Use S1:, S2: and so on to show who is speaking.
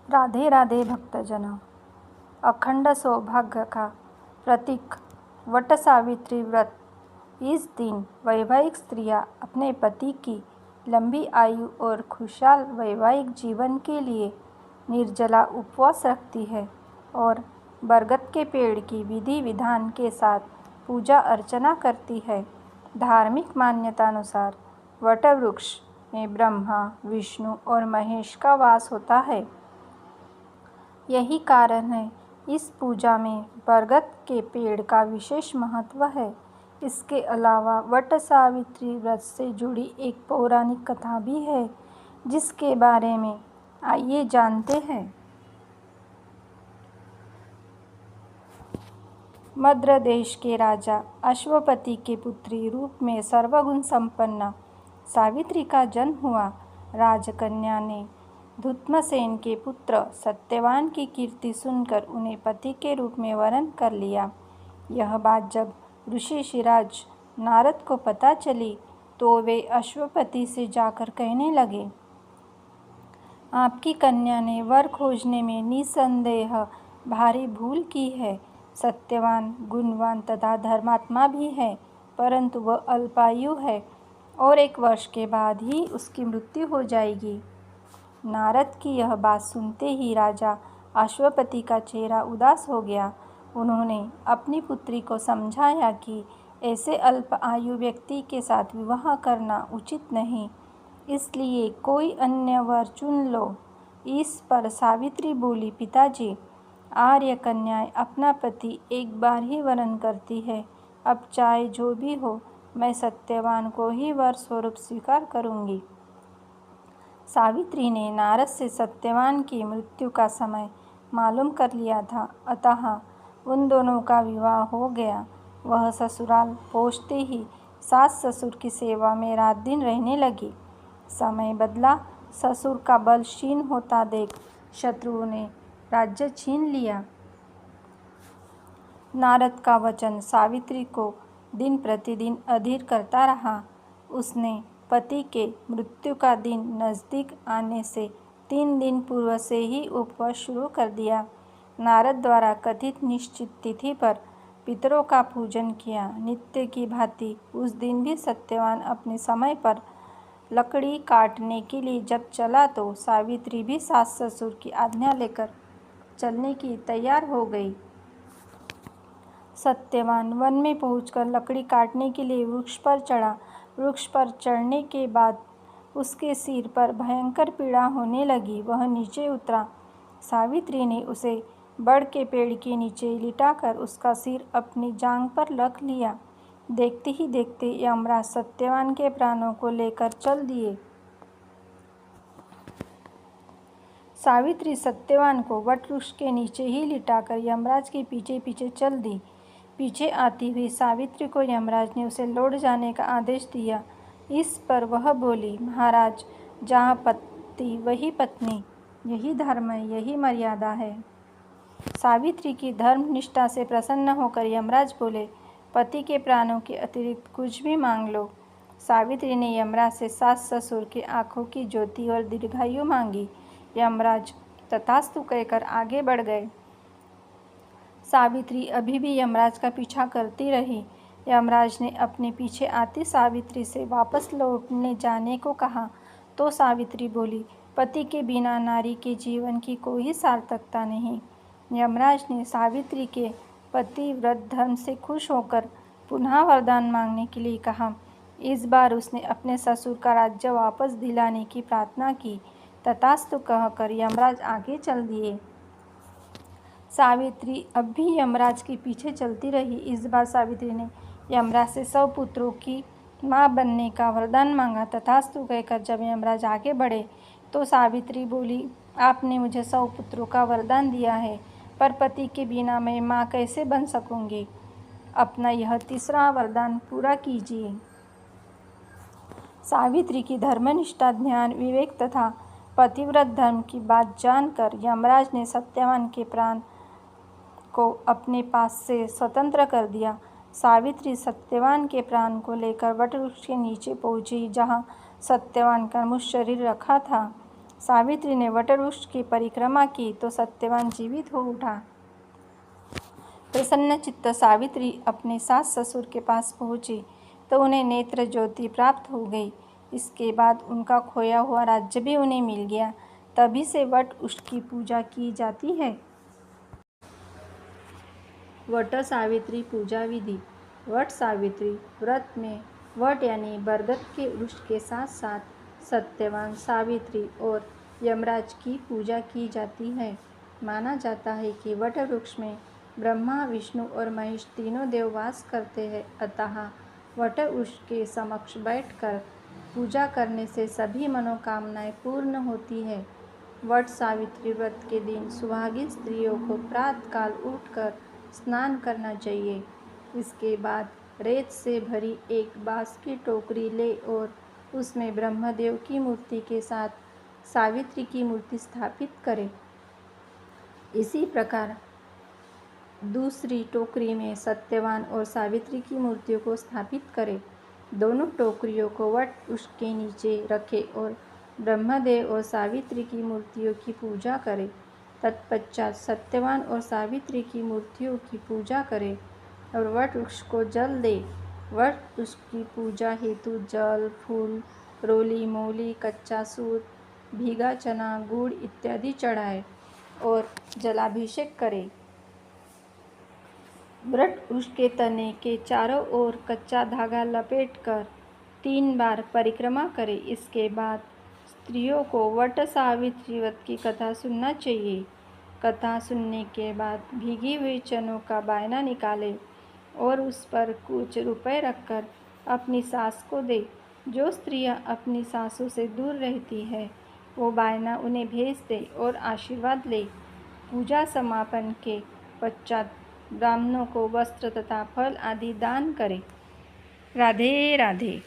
S1: राधे राधे भक्तजन। अखंड सौभाग्य का प्रतीक वट सावित्री व्रत। इस दिन वैवाहिक स्त्रियां अपने पति की लंबी आयु और खुशहाल वैवाहिक जीवन के लिए निर्जला उपवास रखती है और बरगद के पेड़ की विधि विधान के साथ पूजा अर्चना करती है। धार्मिक मान्यतानुसार वट वृक्ष में ब्रह्मा, विष्णु और महेश का वास होता है। यही कारण है इस पूजा में बरगद के पेड़ का विशेष महत्व है। इसके अलावा वट सावित्री व्रत से जुड़ी एक पौराणिक कथा भी है, जिसके बारे में आइए जानते हैं। मद्र देश के राजा अश्वपति के पुत्री रूप में सर्वगुण संपन्न सावित्री का जन्म हुआ। राजकन्या ने धुत्मसेन के पुत्र सत्यवान की कीर्ति सुनकर उन्हें पति के रूप में वरण कर लिया। यह बात जब ऋषि शिराज नारद को पता चली तो वे अश्वपति से जाकर कहने लगे, आपकी कन्या ने वर खोजने में निसंदेह भारी भूल की है। सत्यवान गुणवान तथा धर्मात्मा भी है, परंतु वह अल्पायु है और 1 वर्ष के बाद ही उसकी मृत्यु हो जाएगी। नारद की यह बात सुनते ही राजा अश्वपति का चेहरा उदास हो गया। उन्होंने अपनी पुत्री को समझाया कि ऐसे अल्प आयु व्यक्ति के साथ विवाह करना उचित नहीं, इसलिए कोई अन्य वर चुन लो। इस पर सावित्री बोली, पिताजी, आर्य कन्याएं अपना पति एक बार ही वरण करती है। अब चाहे जो भी हो, मैं सत्यवान को ही वर स्वरूप स्वीकार करूंगी। सावित्री ने नारद से सत्यवान की मृत्यु का समय मालूम कर लिया था, अतः उन दोनों का विवाह हो गया। वह ससुराल पहुँचते ही सास ससुर की सेवा में रात दिन रहने लगी। समय बदला, ससुर का बल क्षीण होता देख शत्रुओं ने राज्य छीन लिया। नारद का वचन सावित्री को दिन प्रतिदिन अधीर करता रहा। उसने पति के मृत्यु का दिन नज़दीक आने से 3 दिन पूर्व से ही उपवास शुरू कर दिया। नारद द्वारा कथित निश्चित तिथि पर पितरों का पूजन किया। नित्य की भांति उस दिन भी सत्यवान अपने समय पर लकड़ी काटने के लिए जब चला तो सावित्री भी सास ससुर की आज्ञा लेकर चलने की तैयार हो गई। सत्यवान वन में पहुंचकर लकड़ी काटने के लिए वृक्ष पर चढ़ा। वृक्ष पर चढ़ने के बाद उसके सिर पर भयंकर पीड़ा होने लगी। वह नीचे उतरा। सावित्री ने उसे बड़ के पेड़ के नीचे लिटाकर उसका सिर अपनी जांघ पर रख लिया। देखते ही देखते यमराज सत्यवान के प्राणों को लेकर चल दिए। सावित्री सत्यवान को वट वृक्ष के नीचे ही लिटाकर यमराज के पीछे पीछे चल दी। पीछे आती हुई सावित्री को यमराज ने उसे लौट जाने का आदेश दिया। इस पर वह बोली, महाराज, जहाँ पति वही पत्नी, यही धर्म है, यही मर्यादा है। सावित्री की धर्म निष्ठा से प्रसन्न होकर यमराज बोले, पति के प्राणों के अतिरिक्त कुछ भी मांग लो। सावित्री ने यमराज से सास ससुर की आंखों की ज्योति और दीर्घायु मांगी। यमराज तथास्तु कहकर आगे बढ़ गए। सावित्री अभी भी यमराज का पीछा करती रही। यमराज ने अपने पीछे आती सावित्री से वापस लौटने जाने को कहा तो सावित्री बोली, पति के बिना नारी के जीवन की कोई सार्थकता नहीं। यमराज ने सावित्री के पतिव्रत धर्म से खुश होकर पुनः वरदान मांगने के लिए कहा। इस बार उसने अपने ससुर का राज्य वापस दिलाने की प्रार्थना की। तथास्तु कहकर यमराज आगे चल दिए। सावित्री अब भी यमराज के पीछे चलती रही। इस बार सावित्री ने यमराज से 100 पुत्रों की माँ बनने का वरदान मांगा। तथास्तु कहकर जब यमराज आगे बढ़े तो सावित्री बोली, आपने मुझे 100 पुत्रों का वरदान दिया है, पर पति के बिना मैं माँ कैसे बन सकूंगी? अपना यह तीसरा वरदान पूरा कीजिए। सावित्री की धर्मनिष्ठा, ज्ञान, विवेक तथा पतिव्रत धर्म की बात जानकर यमराज ने सत्यवान के प्राण को अपने पास से स्वतंत्र कर दिया। सावित्री सत्यवान के प्राण को लेकर वटवृक्ष के नीचे पहुंची, जहां सत्यवान का मुझ शरीर रखा था। सावित्री ने वटवृक्ष की परिक्रमा की तो सत्यवान जीवित हो उठा। प्रसन्नचित्त सावित्री अपने सास ससुर के पास पहुंची तो उन्हें नेत्र ज्योति प्राप्त हो गई। इसके बाद उनका खोया हुआ राज्य भी उन्हें मिल गया। तभी से वट वृक्ष की पूजा की जाती है। वट सावित्री पूजा विधि। वट सावित्री व्रत में वट यानी बरगद के वृक्ष के साथ साथ सत्यवान, सावित्री और यमराज की पूजा की जाती है। माना जाता है कि वट वृक्ष में ब्रह्मा, विष्णु और महेश तीनों देव वास करते हैं। अतः वट वृक्ष के समक्ष बैठकर पूजा करने से सभी मनोकामनाएं पूर्ण होती है। वट सावित्री व्रत के दिन सुहागिन स्त्रियों को प्रातःकाल उठकर स्नान करना चाहिए। इसके बाद रेत से भरी एक बांस की टोकरी ले और उसमें ब्रह्मदेव की मूर्ति के साथ सावित्री की मूर्ति स्थापित करें। इसी प्रकार दूसरी टोकरी में सत्यवान और सावित्री की मूर्तियों को स्थापित करें। दोनों टोकरियों को वट वृक्ष के नीचे रखें और ब्रह्मदेव और सावित्री की मूर्तियों की पूजा करें। तत्पश्चात सत्यवान और सावित्री की मूर्तियों की पूजा करें और वट वृक्ष को जल दें। वट वृक्ष की पूजा हेतु जल, फूल, रोली, मौली, कच्चा सूत, भीगा चना, गुड़ इत्यादि चढ़ाएं और जलाभिषेक करें। वट वृक्ष के तने के चारों ओर कच्चा धागा लपेटकर 3 बार परिक्रमा करें। इसके बाद स्त्रियों को वट सावित्री व्रत की कथा सुनना चाहिए। कथा सुनने के बाद भीगी हुई चनों का बायना निकालें और उस पर कुछ रुपए रखकर अपनी सास को दे। जो स्त्रियां अपनी सासों से दूर रहती है वो बायना उन्हें भेज दे और आशीर्वाद ले। पूजा समापन के पश्चात ब्राह्मणों को वस्त्र तथा फल आदि दान करें। राधे राधे।